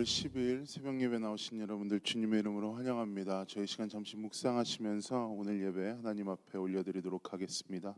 6월 10일 새벽 예배 나오신 여러분들 주님의 이름으로 환영합니다. 저희 시간 잠시 묵상하시면서 오늘 예배 하나님 앞에 올려드리도록 하겠습니다.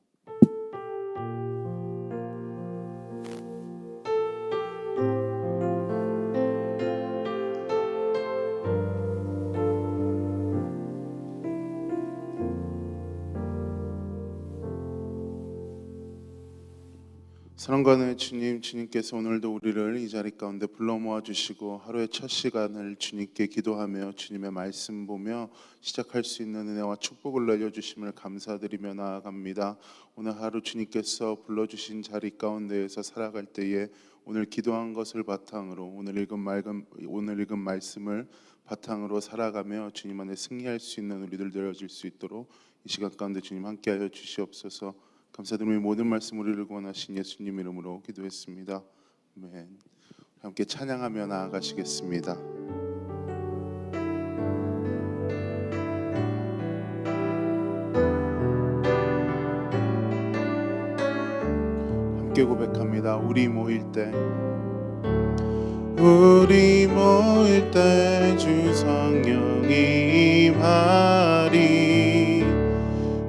사랑과의 주님, 주님께서 오늘도 우리를 이 자리 가운데 불러 모아주시고 하루의 첫 시간을 주님께 기도하며 주님의 말씀 보며 시작할 수 있는 은혜와 축복을 내려주심을 감사드리며 나아갑니다. 오늘 하루 주님께서 불러주신 자리 가운데에서 살아갈 때에 오늘 기도한 것을 바탕으로 오늘 읽은 말씀을 바탕으로 살아가며 주님 안에 승리할 수 있는 우리들 되어질 수 있도록 이 시간 가운데 주님 함께하여 주시옵소서. 감사드리며 모든 말씀 우리를 구원하신 예수님 이름으로 기도했습니다. 아멘. 함께 찬양하며 나아가시겠습니다. 함께 고백합니다. 우리 모일 때 주 성령이 임하리.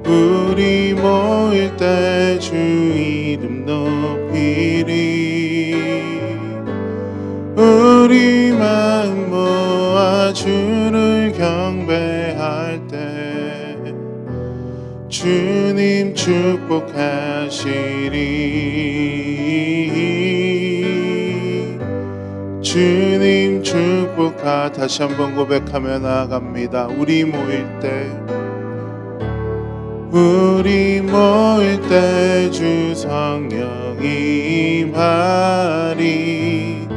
우리 모일 때 주 이름 높이리. 우리 마음 모아 주를 경배할 때 주님 축복하시리. 주님 축복하. 다시 한번 고백하며 나아갑니다. 우리 모일 때 주 성령이 임하리.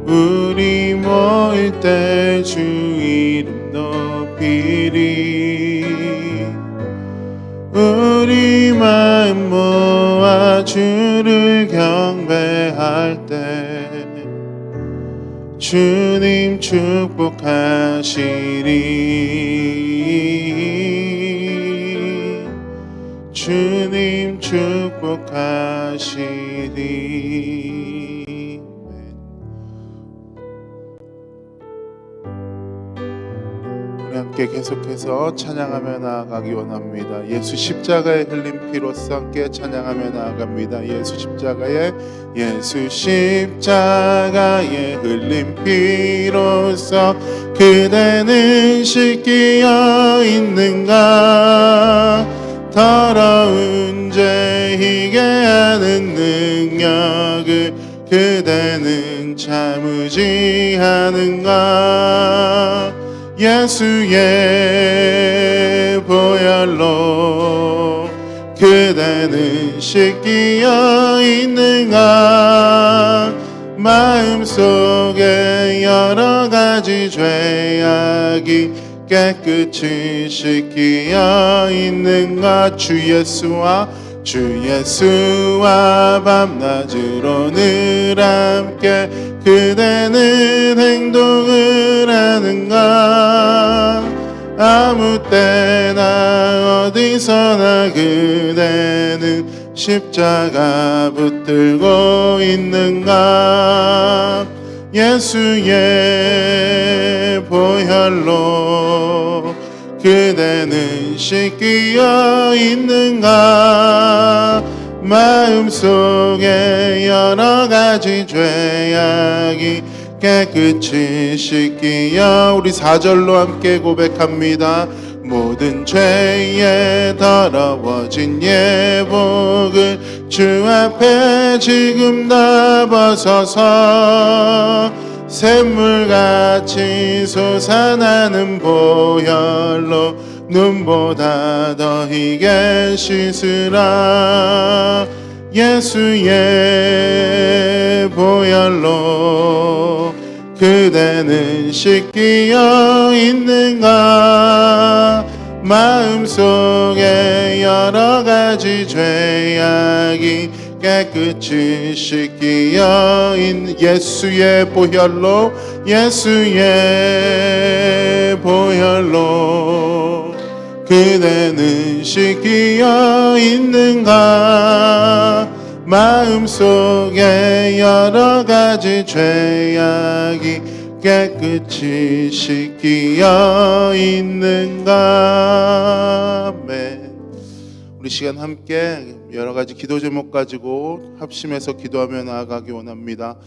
우리 모일 때 주 이름 높이리. 우리 마음 모아 주를 경배할 때 주님 축복하시리. 주님 축복하시리. 우리 함께 계속해서 찬양하며 나아가기 원합니다. 예수 십자가의 흘린 피로써 함께 찬양하며 나아갑니다. 예수 십자가의 흘린 피로써 그대는 씻기어 있는가. 더러운 죄 희게 하는 능력을 그대는 참으지 않은가. 예수의 보혈로 그대는 씻기어 있는가. 마음속에 여러 가지 죄악이 깨끗이 씻기어 있는가. 주 예수와 밤낮으로 늘 함께 그대는 행동을 하는가. 아무 때나 어디서나 그대는 십자가 붙들고 있는가. 예수의 보혈로 그대는 씻기어 있는가. 마음속에 여러 가지 죄악이 깨끗이 씻기어. 우리 4절로 함께 고백합니다. 모든 죄에 더러워진 예복을 주 앞에 지금 다 벗어서 샘물같이 솟아나는 보혈로 눈보다 더 희게 씻으라. 예수의 보혈로 그대는 씻기어 있는가. 마음속에 여러 가지 죄악이 깨끗이 씻기어 있는 예수의 보혈로 그대는 씻기어 있는가. 마음속에 여러 가지 죄악이 깨끗이 씻기어 있는가. 아멘. 우리 시간 함께 여러 가지 기도 제목 가지고 합심해서 기도하며 나아가기 원합니다.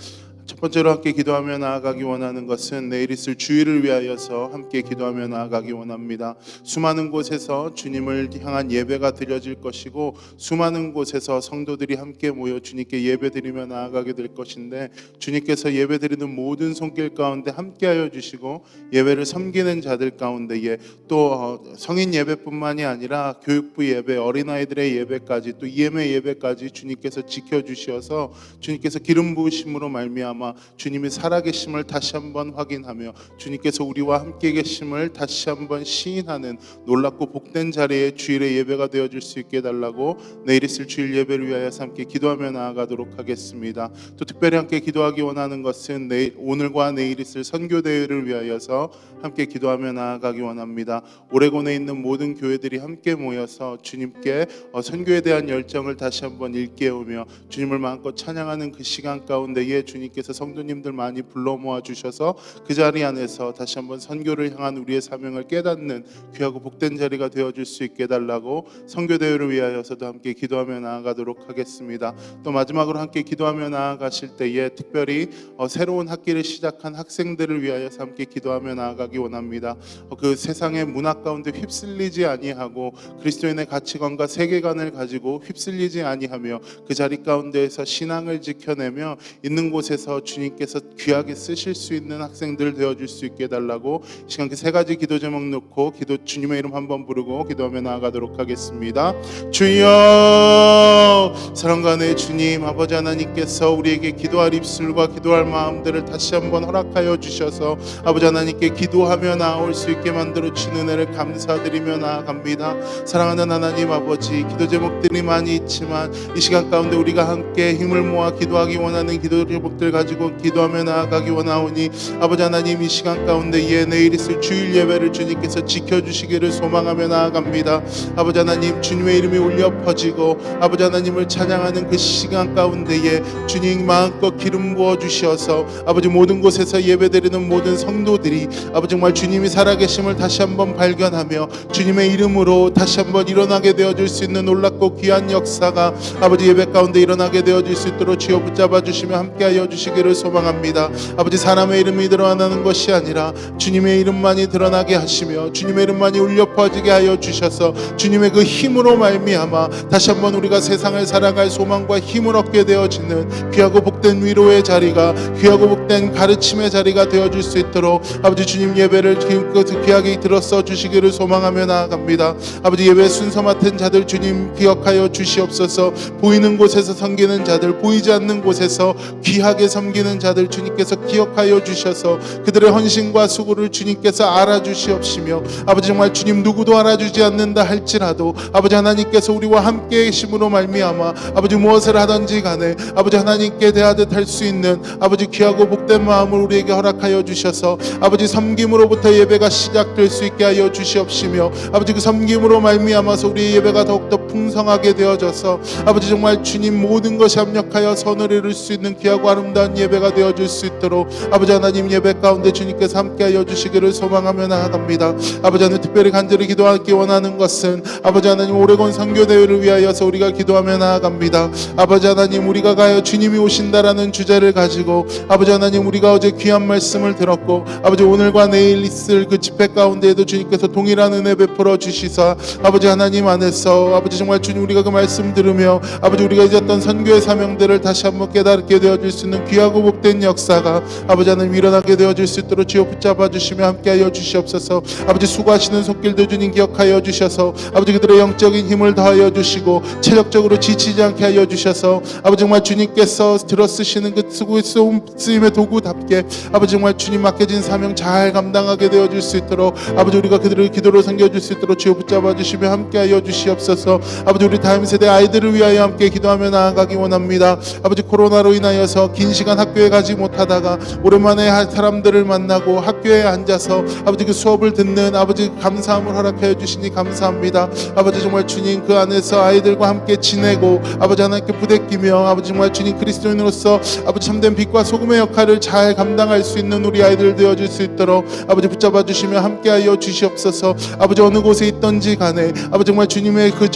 첫 번째로 함께 기도하며 나아가기 원하는 것은 내일 있을 주일을 위하여서 함께 기도하며 나아가기 원합니다. 수많은 곳에서 주님을 향한 예배가 드려질 것이고 수많은 곳에서 성도들이 함께 모여 주님께 예배드리며 나아가게 될 것인데 주님께서 예배드리는 모든 손길 가운데 함께하여 주시고 예배를 섬기는 자들 가운데에 또 성인 예배뿐만이 아니라 교육부 예배, 어린아이들의 예배까지 또 EM의 예배까지 주님께서 지켜주셔서 주님께서 기름 부으심으로 말미암아 주님의 살아계심을 다시 한번 확인하며 주님께서 우리와 함께 계심을 다시 한번 시인하는 놀랍고 복된 자리에 주일의 예배가 되어질 수 있게 해달라고 내일 있을 주일 예배를 위하여서 함께 기도하며 나아가도록 하겠습니다. 또 특별히 함께 기도하기 원하는 것은 오늘과 내일 있을 선교대회를 위하여서 함께 기도하며 나아가기 원합니다. 오레곤에 있는 모든 교회들이 함께 모여서 주님께 선교에 대한 열정을 다시 한번 일깨우며 주님을 마음껏 찬양하는 그 시간 가운데에 주님께서 성도님들 많이 불러 모아 주셔서 그 자리 안에서 다시 한번 선교를 향한 우리의 사명을 깨닫는 귀하고 복된 자리가 되어줄 수 있게 해달라고 선교대회를 위하여서도 함께 기도하며 나아가도록 하겠습니다. 또 마지막으로 함께 기도하며 나아가실 때에 특별히 새로운 학기를 시작한 학생들을 위하여서 함께 기도하며 나아가기 원합니다. 그 세상의 문화 가운데 휩쓸리지 아니하고 그리스도인의 가치관과 세계관을 가지고 휩쓸리지 아니하며 그 자리 가운데에서 신앙을 지켜내며 있는 곳에서 주님께서 귀하게 쓰실 수 있는 학생들 되어줄 수 있게 해달라고 시간 그 세 가지 기도 제목 놓고 주님의 이름 한번 부르고 기도하며 나아가도록 하겠습니다. 주여, 사랑과 내 주님, 아버지 하나님께서 우리에게 기도할 입술과 기도할 마음들을 다시 한번 허락하여 주셔서 아버지 하나님께 기도하며 나아올 수 있게 만들어 주신 은혜를 감사드리며 나아갑니다. 사랑하는 하나님 아버지, 기도 제목들이 많이 있지만 이 시간 가운데 우리가 함께 힘을 모아 기도하기 원하는 기도 제목들 가지고 기도하며 나아가기 원하오니 아버지 하나님, 이 시간 가운데 내일 있을 주일 예배를 주님께서 지켜주시기를 소망하며 나아갑니다. 아버지 하나님, 주님의 이름이 울려 퍼지고 아버지 하나님을 찬양하는 그 시간 가운데에 주님 마음껏 기름 부어 주셔서 아버지 모든 곳에서 예배드리는 모든 성도들이 아버지 정말 주님이 살아계심을 다시 한번 발견하며 주님의 이름으로 다시 한번 일어나게 되어질 수 있는 놀랍고 귀한 역사가 아버지 예배 가운데 일어나게 되어질 수 있도록 주여 붙잡아 주시며 함께하여 주시기를 소망합니다. 아버지, 사람의 이름이 드러나는 것이 아니라 주님의 이름만이 드러나게 하시며 주님의 이름만이 울려 퍼지게 하여 주셔서 주님의 그 힘으로 말미암아 다시 한번 우리가 세상을 살아갈 소망과 힘을 얻게 되어지는 귀하고 복된 위로의 자리가, 귀하고 복된 가르침의 자리가 되어줄 수 있도록 아버지 주님 예배를 귀하게 들어서 주시기를 소망하며 나아갑니다. 아버지, 예배 순서 맡은 자들 주님 기억하여 주시옵소서. 보이는 곳에서 섬기는 자들, 보이지 않는 곳에서 귀하게 섬기는 자들 주님께서 기억하여 주셔서 그들의 헌신과 수고를 주님께서 알아주시옵시며 아버지, 정말 주님 누구도 알아주지 않는다 할지라도 아버지 하나님께서 우리와 함께 계심으로 말미암아 아버지 무엇을 하든지 간에 아버지 하나님께 대하듯 할 수 있는 아버지 귀하고 복된 마음을 우리에게 허락하여 주셔서 아버지 섬김으로부터 예배가 시작될 수 있게 하여 주시옵시며 아버지 그 섬김으로 말미암아서 우리의 예배가 더욱더 풍성하게 되어져서 아버지 정말 주님 모든 것이 합력하여 선을 이룰 수 있는 귀하고 아름다운 예배가 되어줄 수 있도록 아버지 하나님 예배 가운데 주님께서 함께하여 주시기를 소망하며 나아갑니다. 아버지 하나님, 특별히 간절히 기도하기 원하는 것은 아버지 하나님 오레곤 선교대회를 위하여서 우리가 기도하며 나아갑니다. 아버지 하나님, 우리가 가여 주님이 오신다라는 주제를 가지고 아버지 하나님 우리가 어제 귀한 말씀을 들었고 아버지 오늘과 내일 있을 그 집회 가운데에도 주님께서 동일한 은혜 베풀어 주시사 아버지 하나님 안에서 아버지 정말 주님 우리가 그 말씀 들으며 아버지 우리가 잊었던 선교의 사명들을 다시 한번 깨닫게 되어질 수 있는 귀하고 복된 역사가 아버지 하나님 일어나게 되어질 수 있도록 주여 붙잡아 주시며 함께하여 주시옵소서. 아버지 수고하시는 손길도 주님 기억하여 주셔서 아버지 그들의 영적인 힘을 더하여 주시고 체력적으로 지치지 않게 하여 주셔서 아버지 정말 주님께서 들어쓰시는 그 쓰임의 도구답게 아버지 정말 주님 맡겨진 사명 잘 감당하게 되어질 수 있도록 아버지 우리가 그들을 기도로 섬겨줄 수 있도록 주여 붙잡아 주시며 함께하여 주시옵소서. 아버지 우리 다음 세대 아이들을 위하여 함께 기도하며 나아가기 원합니다. 아버지 코로나로 인하여서 긴 시간 시간 학교에 가지 못하다가 오랜만에 사람들을 만나고 학교에 앉아서 아버지 그 수업을 듣는 아버지 감사함을 허락하여 주시니 감사합니다. 아버지 정말 주님 그 안에서 아이들과 함께 지내고 아버지 하나님께 부대끼며 아버지 정말 주님 그리스도인으로서 아버지 참된 빛과 소금의 역할을 잘 감당할 수 있는 우리 아이들 되어줄 수 있도록 아버지 붙잡아 주시며 함께하여 주시옵소서. 아버지 어느 곳에 있던지 간에 아버지 정말 주님의 그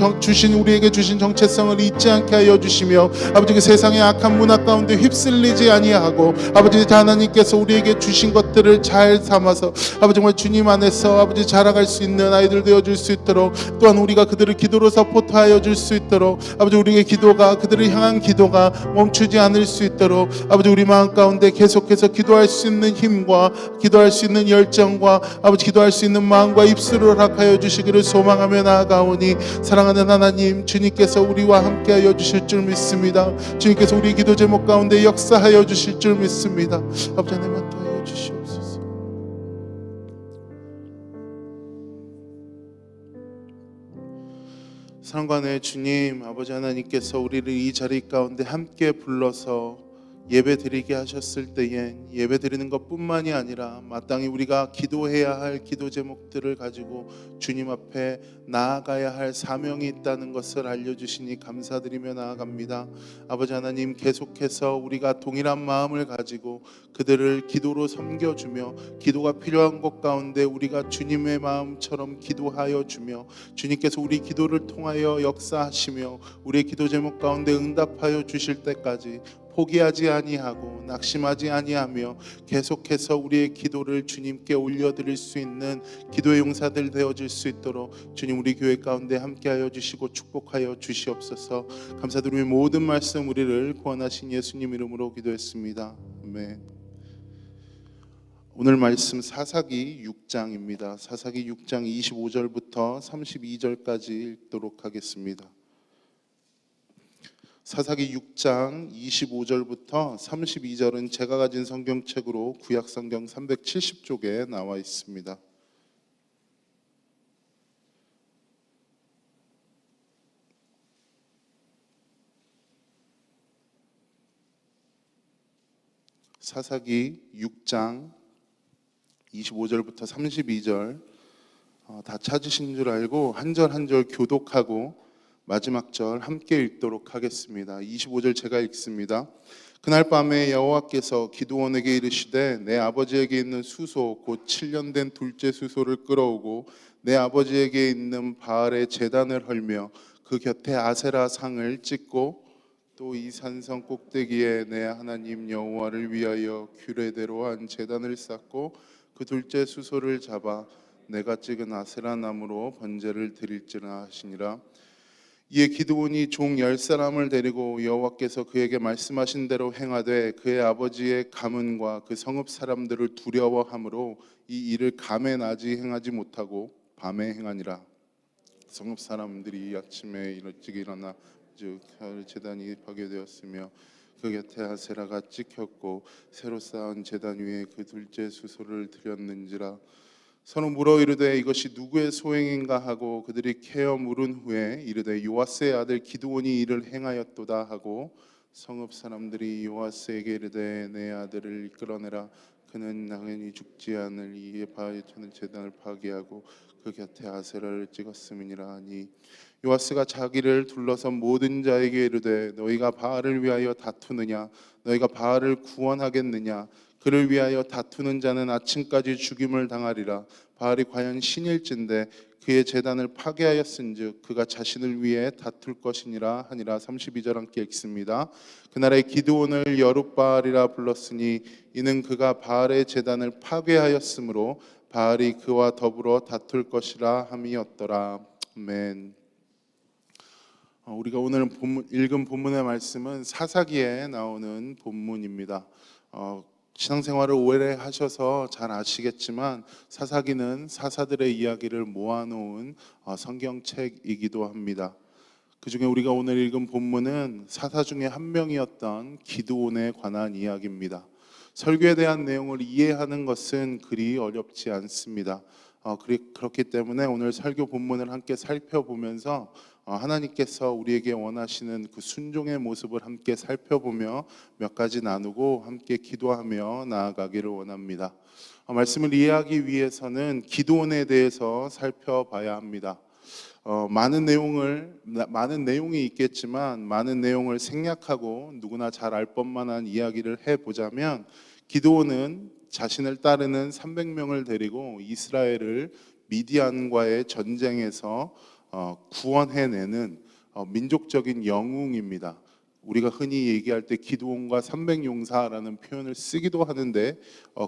우리에게 주신 정체성을 잊지 않게 하여 주시며 아버지 그 세상의 악한 문화 가운데 휩쓸리지 아니하고 아버지 하나님께서 우리에게 주신 것들을 잘 삼아서 아버지 정말 주님 안에서 아버지 자라갈 수 있는 아이들 되어줄 수 있도록 또한 우리가 그들을 기도로 서포트하여 줄 수 있도록 아버지 우리의 기도가 그들을 향한 기도가 멈추지 않을 수 있도록 아버지 우리 마음 가운데 계속해서 기도할 수 있는 힘과 기도할 수 있는 열정과 아버지 기도할 수 있는 마음과 입술을 허락하여 주시기를 소망하며 나아가오니 사랑하는 하나님 주님께서 우리와 함께하여 주실 줄 믿습니다. 주님께서 우리 기도 제목 가운데 역사하여 주실 줄 믿습니다. 아버지 하나님 함께하여 주시옵소서. 사랑과의 주님 아버지 하나님께서 우리를 이 자리 가운데 함께 불러서 예배 드리게 하셨을 때엔 예배 드리는 것뿐만이 아니라 마땅히 우리가 기도해야 할 기도 제목들을 가지고 주님 앞에 나아가야 할 사명이 있다는 것을 알려주시니 감사드리며 나아갑니다. 아버지 하나님 계속해서 우리가 동일한 마음을 가지고 그들을 기도로 섬겨주며 기도가 필요한 것 가운데 우리가 주님의 마음처럼 기도하여 주며 주님께서 우리 기도를 통하여 역사하시며 우리의 기도 제목 가운데 응답하여 주실 때까지 포기하지 아니하고 낙심하지 아니하며 계속해서 우리의 기도를 주님께 올려드릴 수 있는 기도의 용사들 되어질 수 있도록 주님 우리 교회 가운데 함께하여 주시고 축복하여 주시옵소서. 감사드리며 모든 말씀 우리를 구원하신 예수님 이름으로 기도했습니다. 아멘. 오늘 말씀 사사기 6장입니다. 사사기 6장 25절부터 32절까지 읽도록 하겠습니다. 사사기 6장 25절부터 32절은 제가 가진 성경책으로 구약성경 370쪽에 나와 있습니다. 사사기 6장 25절부터 32절 다 찾으신 줄 알고 한 절 한 절 교독하고 마지막 절 함께 읽도록 하겠습니다. 25절 제가 읽습니다. 그날 밤에 여호와께서 기드온에게 이르시되 내 아버지에게 있는 수소 곧 7년 된 둘째 수소를 끌어오고 내 아버지에게 있는 바알의 제단을 헐며 그 곁에 아세라 상을 찍고 또 이 산성 꼭대기에 내 하나님 여호와를 위하여 규례대로 한 제단을 쌓고 그 둘째 수소를 잡아 내가 찍은 아세라 나무로 번제를 드릴지라 하시니라. 이에 기드온이 종 10사람을 데리고 여호와께서 그에게 말씀하신 대로 행하되 그의 아버지의 가문과 그 성읍 사람들을 두려워함으로 이 일을 감에 낮이 행하지 못하고 밤에 행하니라. 성읍 사람들이 아침에 일찍 일어나 즉 제단이 파괴되었으며 그 곁에 아세라가 찍혔고 새로 쌓은 제단 위에 그 둘째 수소를 드렸는지라. 서로 물어 이르되 이것이 누구의 소행인가 하고 그들이 캐어 물은 후에 이르되 요아스의 아들 기드온이 이를 행하였도다 하고 성읍 사람들이 요아스에게 이르되 내 아들을 이끌어내라. 그는 당연히 죽지 않을 이에 바알의 제단을 파괴하고 그 곁에 아세라를 찍었음이니라 하니 요아스가 자기를 둘러선 모든 자에게 이르되 너희가 바알을 위하여 다투느냐 너희가 바알을 구원하겠느냐 그를 위하여 다투는 자는 아침까지 죽임을 당하리라. 바알이 과연 신일진데 그의 제단을 파괴하였은즉 그가 자신을 위해 다툴 것이니라 하니라. 32절 함께 읽습니다. 그날에 기드온을 여룻바알이라 불렀으니 이는 그가 바알의 제단을 파괴하였으므로 바알이 그와 더불어 다툴 것이라 함이었더라. 아멘. 우리가 오늘 읽은 본문의 말씀은 사사기에 나오는 본문입니다. 신앙생활을 오래 하셔서 잘 아시겠지만 사사기는 사사들의 이야기를 모아놓은 성경책이기도 합니다. 그중에 우리가 오늘 읽은 본문은 사사 중에 한 명이었던 기드온에 관한 이야기입니다. 설교에 대한 내용을 이해하는 것은 그리 어렵지 않습니다. 그렇기 때문에 오늘 설교 본문을 함께 살펴보면서 하나님께서 우리에게 원하시는 그 순종의 모습을 함께 살펴보며 몇 가지 나누고 함께 기도하며 나아가기를 원합니다. 말씀을 이해하기 위해서는 기도원에 대해서 살펴봐야 합니다. 많은 내용이 있겠지만 많은 내용을 생략하고 누구나 잘 알 법만한 이야기를 해보자면, 기드온은 자신을 따르는 300명을 데리고 이스라엘을 미디안과의 전쟁에서 구원해내는 민족적인 영웅입니다. 우리가 흔히 얘기할 때 기드온과 300용사라는 표현을 쓰기도 하는데,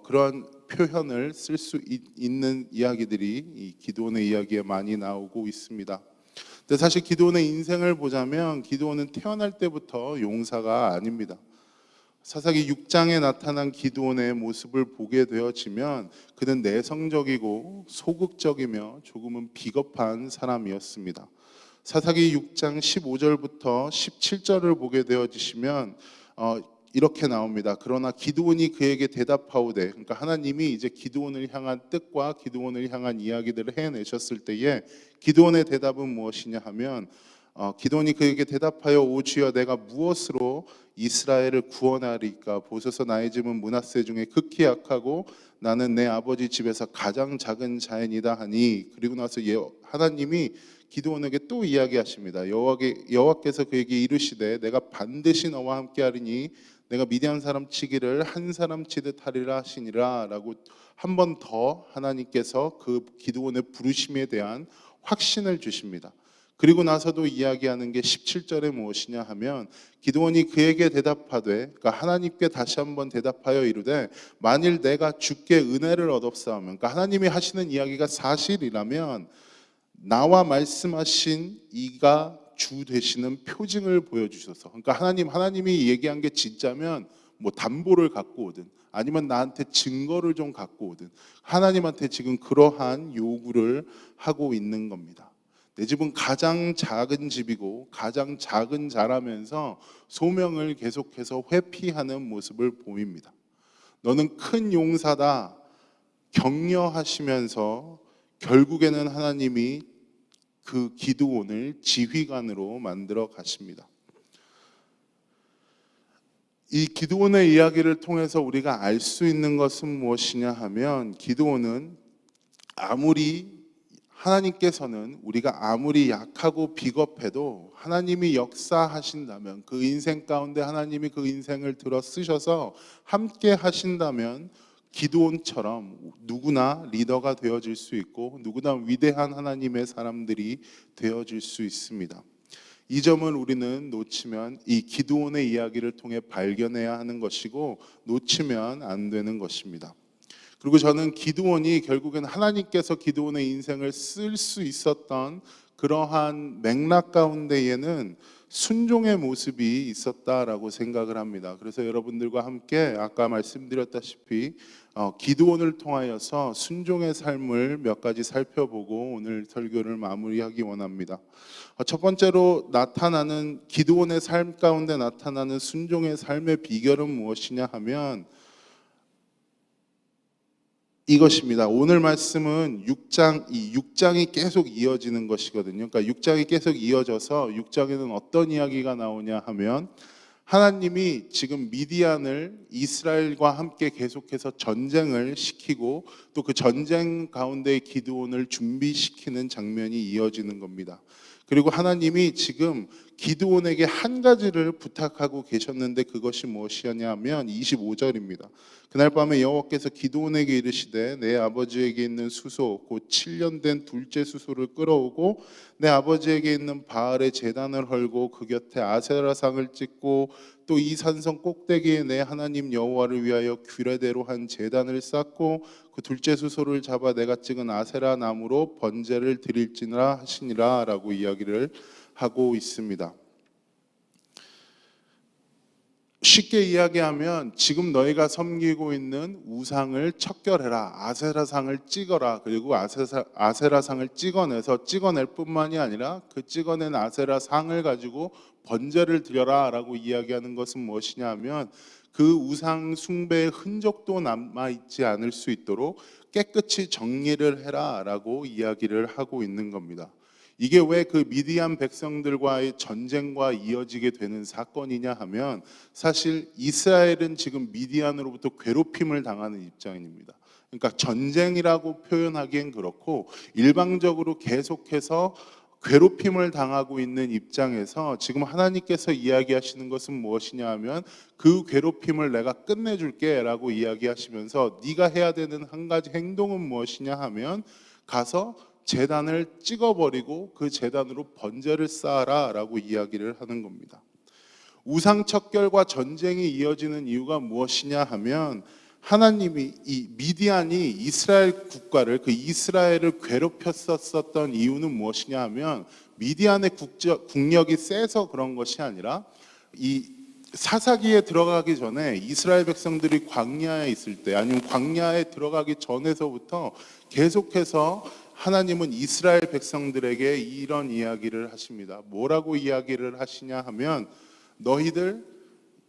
그러한 표현을 쓸 수 있는 이야기들이 이 기드온의 이야기에 많이 나오고 있습니다. 근데 사실 기드온의 인생을 보자면 기드온은 태어날 때부터 용사가 아닙니다. 사사기 6장에 나타난 기드온의 모습을 보게 되어지면 그는 내성적이고 소극적이며 조금은 비겁한 사람이었습니다. 사사기 6장 15절부터 17절을 보게 되어지시면 이렇게 나옵니다. 그러나 기드온이 그에게 대답하오되, 그러니까 하나님이 이제 기드온을 향한 뜻과 기드온을 향한 이야기들을 해내셨을 때에 기드온의 대답은 무엇이냐 하면, 기드온이 그에게 대답하여 오 주여, 내가 무엇으로 이스라엘을 구원하리까? 보소서 나의 집은 므낫세 중에 극히 약하고 나는 내 아버지 집에서 가장 작은 자이니이다 하니, 그리고 나서 하나님이 기드온에게 또 이야기하십니다. 여호와께서 그에게 이르시되 내가 반드시 너와 함께하리니 내가 미디안 사람 치기를 한 사람 치듯 하리라 하시니라 라고 한 번 더 하나님께서 그 기드온의 부르심에 대한 확신을 주십니다. 그리고 나서도 이야기하는 게 17절에 무엇이냐 하면, 기드온이 그에게 대답하되, 그러니까 하나님께 다시 한번 대답하여 이르되 만일 내가 주께 은혜를 얻었사오면, 그러니까 하나님이 하시는 이야기가 사실이라면 나와 말씀하신 이가 주 되시는 표징을 보여주셔서, 그러니까 하나님이 얘기한 게 진짜면 뭐 담보를 갖고 오든 아니면 나한테 증거를 좀 갖고 오든 하나님한테 지금 그러한 요구를 하고 있는 겁니다. 내 집은 가장 작은 집이고 가장 작은 자라면서 소명을 계속해서 회피하는 모습을 보입니다. 너는 큰 용사다 격려하시면서 결국에는 하나님이 그 기드온을 지휘관으로 만들어 가십니다. 이 기드온의 이야기를 통해서 우리가 알 수 있는 것은 무엇이냐 하면, 기드온은 하나님께서는 우리가 아무리 약하고 비겁해도 하나님이 역사하신다면, 그 인생 가운데 하나님이 그 인생을 들어 쓰셔서 함께 하신다면 기드온처럼 누구나 리더가 되어질 수 있고 누구나 위대한 하나님의 사람들이 되어질 수 있습니다. 이 점을 우리는 놓치면, 이 기드온의 이야기를 통해 발견해야 하는 것이고 놓치면 안 되는 것입니다. 그리고 저는 기드온이 결국엔 하나님께서 기드온의 인생을 쓸 수 있었던 그러한 맥락 가운데에는 순종의 모습이 있었다라고 생각을 합니다. 그래서 여러분들과 함께 아까 말씀드렸다시피 기드온을 통하여서 순종의 삶을 몇 가지 살펴보고 오늘 설교를 마무리하기 원합니다. 첫 번째로 나타나는 기드온의 삶 가운데 나타나는 순종의 삶의 비결은 무엇이냐 하면 이것입니다. 오늘 말씀은 6장이 계속 이어지는 것이거든요. 그러니까 6장이 계속 이어져서 6장에는 어떤 이야기가 나오냐 하면, 하나님이 지금 미디안을 이스라엘과 함께 계속해서 전쟁을 시키고 또 그 전쟁 가운데 기드온을 준비시키는 장면이 이어지는 겁니다. 그리고 하나님이 지금 기드온에게 한 가지를 부탁하고 계셨는데 그것이 무엇이었냐면 25절입니다. 그날 밤에 여호와께서 기드온에게 이르시되 내 아버지에게 있는 수소 곧 7년 된 둘째 수소를 끌어오고 내 아버지에게 있는 바알의 제단을 헐고 그 곁에 아세라상을 찍고 또 이 산성 꼭대기에 내 하나님 여호와를 위하여 규례대로 한 제단을 쌓고 그 둘째 수소를 잡아 내가 찍은 아세라 나무로 번제를 드릴지니라 하시니라 라고 이야기를 하고 있습니다. 쉽게 이야기하면 지금 너희가 섬기고 있는 우상을 척결해라, 아세라상을 찍어라, 그리고 아세라상을 찍어낼 뿐만이 아니라 그 찍어낸 아세라상을 가지고 번제를 드려라 라고 이야기하는 것은 무엇이냐 하면, 그 우상 숭배의 흔적도 남아있지 않을 수 있도록 깨끗이 정리를 해라 라고 이야기를 하고 있는 겁니다. 이게 왜 그 미디안 백성들과의 전쟁과 이어지게 되는 사건이냐 하면 사실 이스라엘은 지금 미디안으로부터 괴롭힘을 당하는 입장입니다. 그러니까 전쟁이라고 표현하기엔 그렇고 일방적으로 계속해서 괴롭힘을 당하고 있는 입장에서 지금 하나님께서 이야기하시는 것은 무엇이냐 하면 그 괴롭힘을 내가 끝내줄게 라고 이야기하시면서 네가 해야 되는 한 가지 행동은 무엇이냐 하면 가서 제단을 찍어버리고 그 제단으로 번제를 쌓아라 라고 이야기를 하는 겁니다. 우상척결과 전쟁이 이어지는 이유가 무엇이냐 하면 하나님이 이 미디안이 이스라엘 국가를 그 이스라엘을 괴롭혔었던 이유는 무엇이냐 하면 미디안의 국력이 세서 그런 것이 아니라 이 사사기에 들어가기 전에 이스라엘 백성들이 광야에 있을 때 아니면 광야에 들어가기 전에서부터 계속해서 하나님은 이스라엘 백성들에게 이런 이야기를 하십니다. 뭐라고 이야기를 하시냐 하면 너희들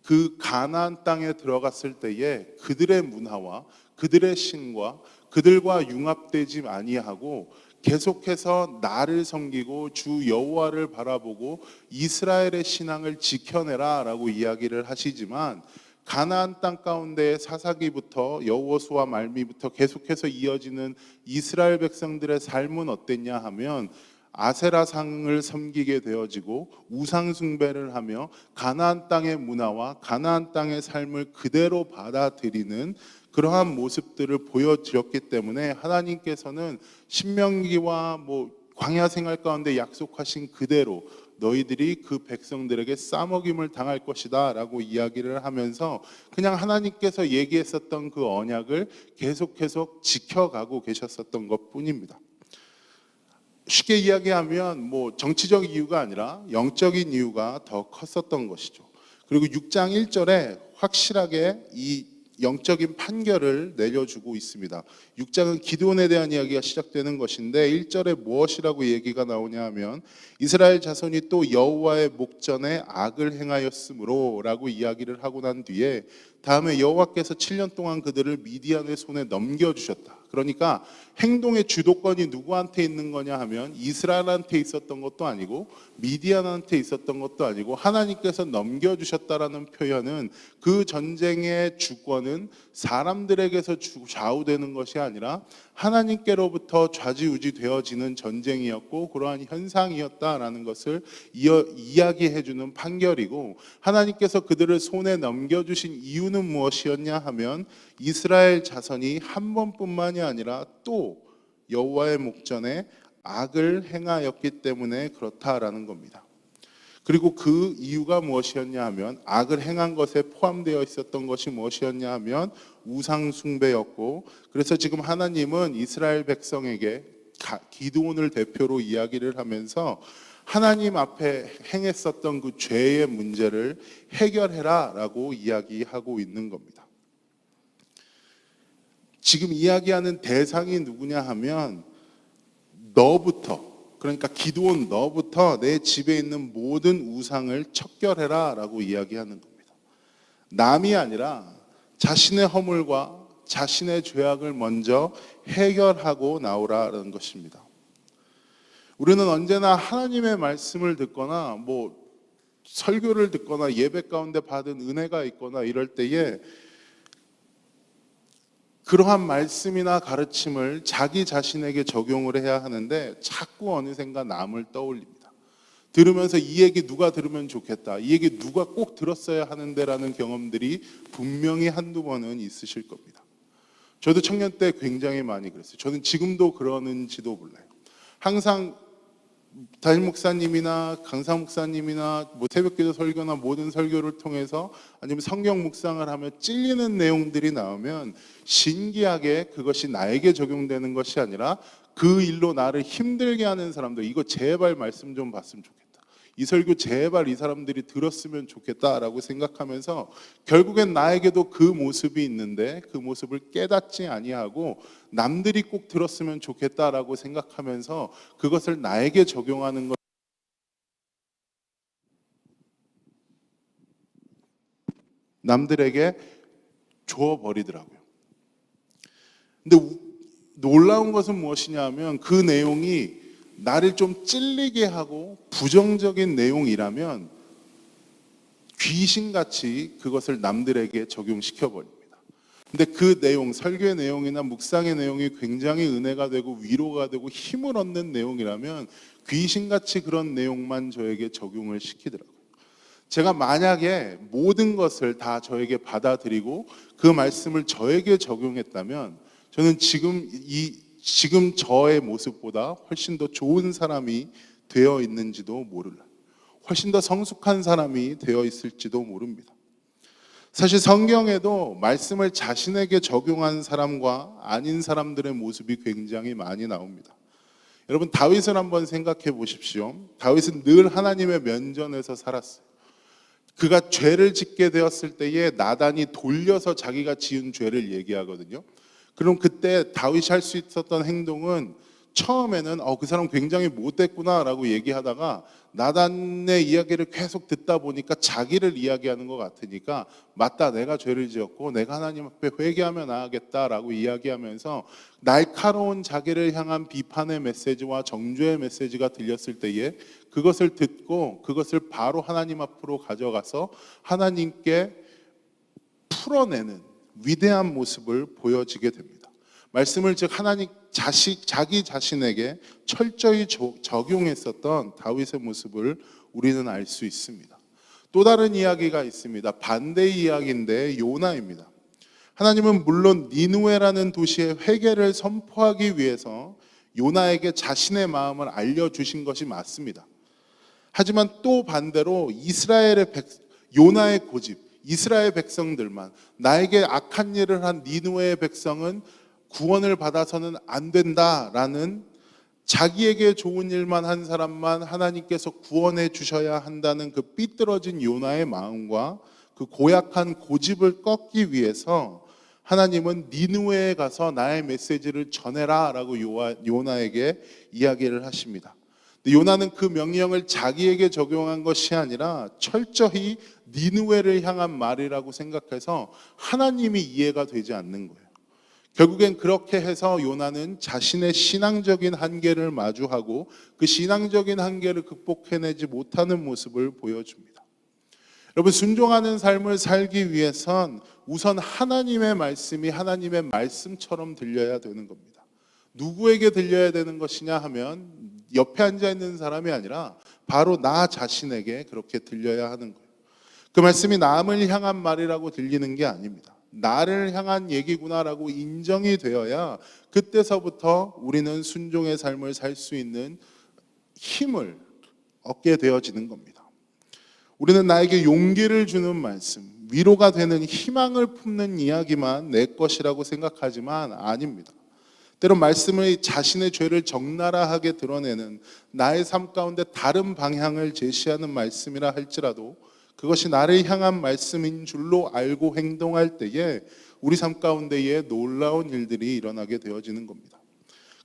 그 가나안 땅에 들어갔을 때에 그들의 문화와 그들의 신과 그들과 융합되지 아니하고 계속해서 나를 섬기고 주 여호와를 바라보고 이스라엘의 신앙을 지켜내라라고 이야기를 하시지만 가나안 땅 가운데의 사사기부터 여호수아 말미부터 계속해서 이어지는 이스라엘 백성들의 삶은 어땠냐 하면 아세라상을 섬기게 되어지고 우상 숭배를 하며 가나안 땅의 문화와 가나안 땅의 삶을 그대로 받아들이는 그러한 모습들을 보여주었기 때문에 하나님께서는 신명기와 광야 생활 가운데 약속하신 그대로 너희들이 그 백성들에게 싸먹임을 당할 것이다 라고 이야기를 하면서 그냥 하나님께서 얘기했었던 그 언약을 계속해서 지켜가고 계셨었던 것 뿐입니다. 쉽게 이야기하면 정치적 이유가 아니라 영적인 이유가 더 컸었던 것이죠. 그리고 6장 1절에 확실하게 이 영적인 판결을 내려주고 있습니다. 6장은 기드온에 대한 이야기가 시작되는 것인데 1절에 무엇이라고 얘기가 나오냐 하면 이스라엘 자손이 또 여호와의 목전에 악을 행하였으므로 라고 이야기를 하고 난 뒤에 다음에 여호와께서 7년 동안 그들을 미디안의 손에 넘겨주셨다. 그러니까 행동의 주도권이 누구한테 있는 거냐 하면 이스라엘한테 있었던 것도 아니고 미디안한테 있었던 것도 아니고 하나님께서 넘겨주셨다라는 표현은 그 전쟁의 주권은 사람들에게서 좌우되는 것이 아니라 하나님께로부터 좌지우지 되어지는 전쟁이었고 그러한 현상이었다라는 것을 이야기해주는 판결이고 하나님께서 그들을 손에 넘겨주신 이유는 무엇이었냐 하면 이스라엘 자손이 한 번뿐만이 아니라 또 여호와의 목전에 악을 행하였기 때문에 그렇다라는 겁니다. 그리고 그 이유가 무엇이었냐 하면 악을 행한 것에 포함되어 있었던 것이 무엇이었냐 하면 우상 숭배였고 그래서 지금 하나님은 이스라엘 백성에게 기드온을 대표로 이야기를 하면서 하나님 앞에 행했었던 그 죄의 문제를 해결해라 라고 이야기하고 있는 겁니다. 지금 이야기하는 대상이 누구냐 하면 너부터 그러니까 기드온 너부터 내 집에 있는 모든 우상을 척결해라 라고 이야기하는 겁니다. 남이 아니라 자신의 허물과 자신의 죄악을 먼저 해결하고 나오라는 것입니다. 우리는 언제나 하나님의 말씀을 듣거나 설교를 듣거나 예배 가운데 받은 은혜가 있거나 이럴 때에 그러한 말씀이나 가르침을 자기 자신에게 적용을 해야 하는데 자꾸 어느샌가 남을 떠올립니다. 들으면서 이 얘기 누가 들으면 좋겠다, 이 얘기 누가 꼭 들었어야 하는데 라는 경험들이 분명히 한두 번은 있으실 겁니다. 저도 청년 때 굉장히 많이 그랬어요. 저는 지금도 그러는지도 몰라요. 항상 담임 목사님이나 강사 목사님이나 새벽기도 설교나 모든 설교를 통해서 아니면 성경 묵상을 하며 찔리는 내용들이 나오면 신기하게 그것이 나에게 적용되는 것이 아니라 그 일로 나를 힘들게 하는 사람들, 이거 제발 말씀 좀 봤으면 좋겠다, 이 설교 제발 이 사람들이 들었으면 좋겠다라고 생각하면서 결국엔 나에게도 그 모습이 있는데 그 모습을 깨닫지 아니하고 남들이 꼭 들었으면 좋겠다라고 생각하면서 그것을 나에게 적용하는 것, 남들에게 줘버리더라고요. 근데 놀라운 것은 무엇이냐 하면 그 내용이 나를 좀 찔리게 하고 부정적인 내용이라면 귀신같이 그것을 남들에게 적용시켜 버립니다. 근데 그 내용, 설교의 내용이나 묵상의 내용이 굉장히 은혜가 되고 위로가 되고 힘을 얻는 내용이라면 귀신같이 그런 내용만 저에게 적용을 시키더라고요. 제가 만약에 모든 것을 다 저에게 받아들이고 그 말씀을 저에게 적용했다면 저는 지금 저의 모습보다 훨씬 더 좋은 사람이 되어 있는지도 모를라. 훨씬 더 성숙한 사람이 되어 있을지도 모릅니다. 사실 성경에도 말씀을 자신에게 적용한 사람과 아닌 사람들의 모습이 굉장히 많이 나옵니다. 여러분, 다윗을 한번 생각해 보십시오. 다윗은 늘 하나님의 면전에서 살았어요. 그가 죄를 짓게 되었을 때에 나단이 돌려서 자기가 지은 죄를 얘기하거든요. 그럼 그때 다윗이 할 수 있었던 행동은 처음에는 그 사람 굉장히 못됐구나라고 얘기하다가 나단의 이야기를 계속 듣다 보니까 자기를 이야기하는 것 같으니까 맞다, 내가 죄를 지었고 내가 하나님 앞에 회개하며 나아가겠다라고 이야기하면서 날카로운 자기를 향한 비판의 메시지와 정죄의 메시지가 들렸을 때에 그것을 듣고 그것을 바로 하나님 앞으로 가져가서 하나님께 풀어내는 위대한 모습을 보여지게 됩니다. 말씀을 즉 하나님 자기 자신에게 철저히 적용했었던 다윗의 모습을 우리는 알 수 있습니다. 또 다른 이야기가 있습니다. 반대의 이야기인데 요나입니다. 하나님은 물론 니느웨라는 도시의 회개를 선포하기 위해서 요나에게 자신의 마음을 알려주신 것이 맞습니다. 하지만 또 반대로 요나의 고집, 이스라엘 백성들만, 나에게 악한 일을 한 니느웨의 백성은 구원을 받아서는 안 된다라는, 자기에게 좋은 일만 한 사람만 하나님께서 구원해 주셔야 한다는 그 삐뚤어진 요나의 마음과 그 고약한 고집을 꺾기 위해서 하나님은 니느웨에 가서 나의 메시지를 전해라 라고 요나에게 이야기를 하십니다. 요나는 그 명령을 자기에게 적용한 것이 아니라 철저히 니느웨를 향한 말이라고 생각해서 하나님이 이해가 되지 않는 거예요. 결국엔 그렇게 해서 요나는 자신의 신앙적인 한계를 마주하고 그 신앙적인 한계를 극복해내지 못하는 모습을 보여줍니다. 여러분, 순종하는 삶을 살기 위해선 우선 하나님의 말씀이 하나님의 말씀처럼 들려야 되는 겁니다. 누구에게 들려야 되는 것이냐 하면 옆에 앉아있는 사람이 아니라 바로 나 자신에게 그렇게 들려야 하는 거예요. 그 말씀이 남을 향한 말이라고 들리는 게 아닙니다. 나를 향한 얘기구나라고 인정이 되어야 그때서부터 우리는 순종의 삶을 살 수 있는 힘을 얻게 되어지는 겁니다. 우리는 나에게 용기를 주는 말씀, 위로가 되는 희망을 품는 이야기만 내 것이라고 생각하지만 아닙니다. 때론 말씀을 자신의 죄를 적나라하게 드러내는, 나의 삶 가운데 다른 방향을 제시하는 말씀이라 할지라도 그것이 나를 향한 말씀인 줄로 알고 행동할 때에 우리 삶 가운데에 놀라운 일들이 일어나게 되어지는 겁니다.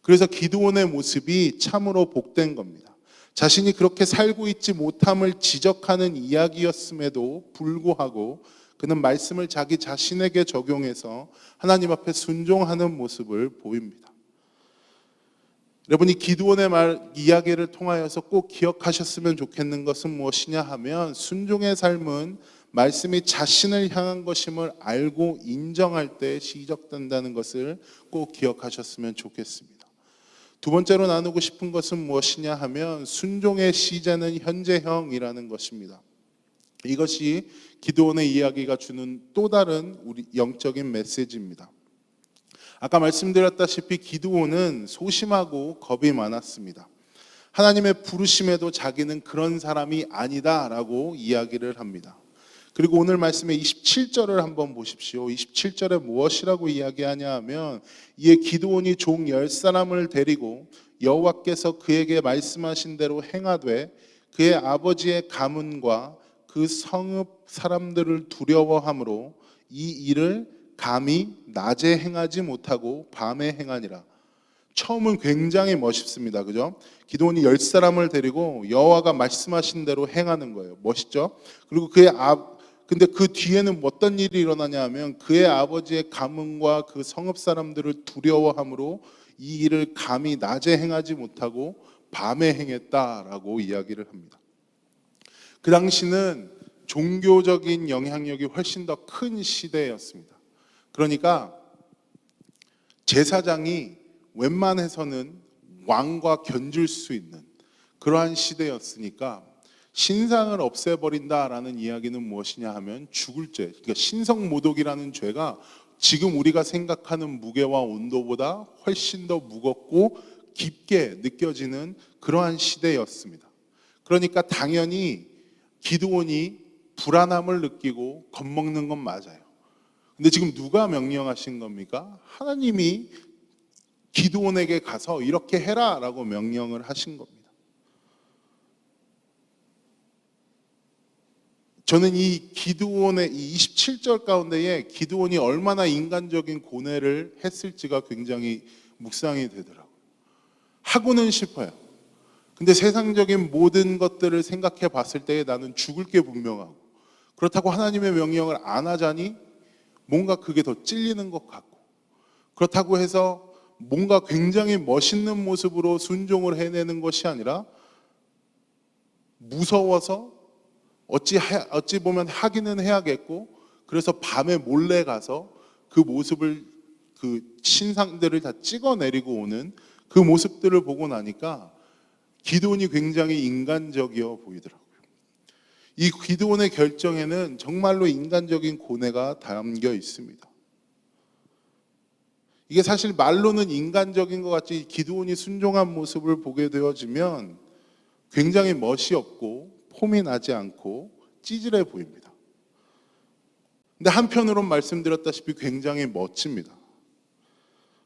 그래서 기드온의 모습이 참으로 복된 겁니다. 자신이 그렇게 살고 있지 못함을 지적하는 이야기였음에도 불구하고 그는 말씀을 자기 자신에게 적용해서 하나님 앞에 순종하는 모습을 보입니다. 여러분이 기드온의 이야기를 통하여서 꼭 기억하셨으면 좋겠는 것은 무엇이냐 하면, 순종의 삶은 말씀이 자신을 향한 것임을 알고 인정할 때 시작된다는 것을 꼭 기억하셨으면 좋겠습니다. 두 번째로 나누고 싶은 것은 무엇이냐 하면, 순종의 시제는 현재형이라는 것입니다. 이것이 기드온의 이야기가 주는 또 다른 우리 영적인 메시지입니다. 아까 말씀드렸다시피 기드온은 소심하고 겁이 많았습니다. 하나님의 부르심에도 자기는 그런 사람이 아니다라고 이야기를 합니다. 그리고 오늘 말씀의 27절을 한번 보십시오. 27절에 무엇이라고 이야기하냐 하면, 이에 기드온이 종 10사람을 데리고 여호와께서 그에게 말씀하신 대로 행하되 그의 아버지의 가문과 그 성읍 사람들을 두려워함으로 이 일을 감히 낮에 행하지 못하고 밤에 행하니라. 처음은 굉장히 멋있습니다. 그죠? 기드온이 10사람을 데리고 여호와가 말씀하신 대로 행하는 거예요. 멋있죠? 그리고 근데 그 뒤에는 어떤 일이 일어나냐 하면, 그의 아버지의 가문과 그 성읍 사람들을 두려워함으로 이 일을 감히 낮에 행하지 못하고 밤에 행했다라고 이야기를 합니다. 그 당시는 종교적인 영향력이 훨씬 더 큰 시대였습니다. 그러니까 제사장이 웬만해서는 왕과 견줄 수 있는 그러한 시대였으니까 신상을 없애버린다라는 이야기는 무엇이냐 하면 죽을 죄, 그러니까 신성모독이라는 죄가 지금 우리가 생각하는 무게와 온도보다 훨씬 더 무겁고 깊게 느껴지는 그러한 시대였습니다. 그러니까 당연히 기드온이 불안함을 느끼고 겁먹는 건 맞아요. 근데 지금 누가 명령하신 겁니까? 하나님이 기드온에게 가서 이렇게 해라라고 명령을 하신 겁니다. 저는 이 기드온의 이 27절 가운데에 기드온이 얼마나 인간적인 고뇌를 했을지가 굉장히 묵상이 되더라고요. 하고는 싶어요. 근데 세상적인 모든 것들을 생각해 봤을 때 나는 죽을 게 분명하고, 그렇다고 하나님의 명령을 안 하자니 뭔가 그게 더 찔리는 것 같고, 그렇다고 해서 뭔가 굉장히 멋있는 모습으로 순종을 해내는 것이 아니라 무서워서 어찌 보면 하기는 해야겠고, 그래서 밤에 몰래 가서 그 모습을, 그 신상들을 다 찍어내리고 오는 그 모습들을 보고 나니까 기드온이 굉장히 인간적이어 보이더라고요. 이 기드온의 결정에는 정말로 인간적인 고뇌가 담겨 있습니다. 이게 사실 말로는 인간적인 것 같지 기드온이 순종한 모습을 보게 되어지면 굉장히 멋이 없고 폼이 나지 않고 찌질해 보입니다. 근데 한편으로는 말씀드렸다시피 굉장히 멋집니다.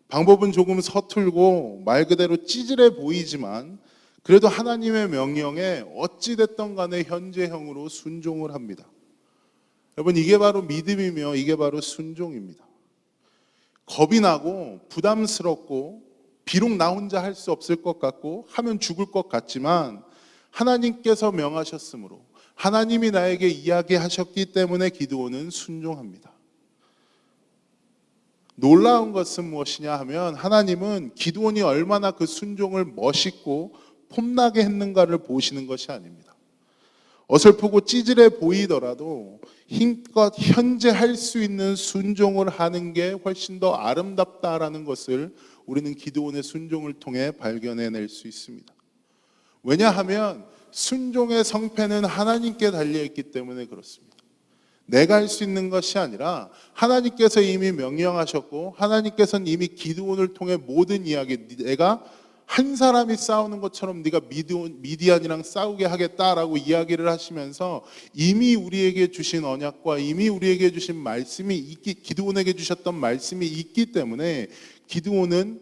방법은 조금 서툴고 말 그대로 찌질해 보이지만 그래도 하나님의 명령에 어찌됐든 간에 현재형으로 순종을 합니다. 여러분, 이게 바로 믿음이며 이게 바로 순종입니다. 겁이 나고 부담스럽고 비록 나 혼자 할 수 없을 것 같고 하면 죽을 것 같지만 하나님께서 명하셨으므로 하나님이 나에게 이야기하셨기 때문에 기드온은 순종합니다. 놀라운 것은 무엇이냐 하면 하나님은 기드온이 얼마나 그 순종을 멋있고 폼나게 했는가를 보시는 것이 아닙니다. 어설프고 찌질해 보이더라도 힘껏 현재 할 수 있는 순종을 하는 게 훨씬 더 아름답다라는 것을 우리는 기드온의 순종을 통해 발견해낼 수 있습니다. 왜냐하면 순종의 성패는 하나님께 달려있기 때문에 그렇습니다. 내가 할 수 있는 것이 아니라 하나님께서 이미 명령하셨고 하나님께서는 이미 기드온을 통해 모든 이야기, 내가 한 사람이 싸우는 것처럼 네가 미디안이랑 싸우게 하겠다라고 이야기를 하시면서 이미 우리에게 주신 언약과 이미 우리에게 주신 말씀이 기드온에게 주셨던 말씀이 있기 때문에 기드온은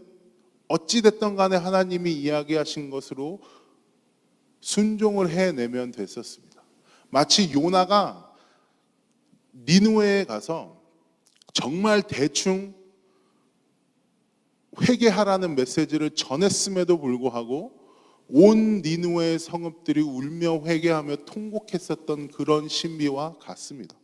어찌됐든 간에 하나님이 이야기하신 것으로 순종을 해내면 됐었습니다. 마치 요나가 니느웨에 가서 정말 대충 회개하라는 메시지를 전했음에도 불구하고 온 니느웨의 성읍들이 울며 회개하며 통곡했었던 그런 신비와 같습니다.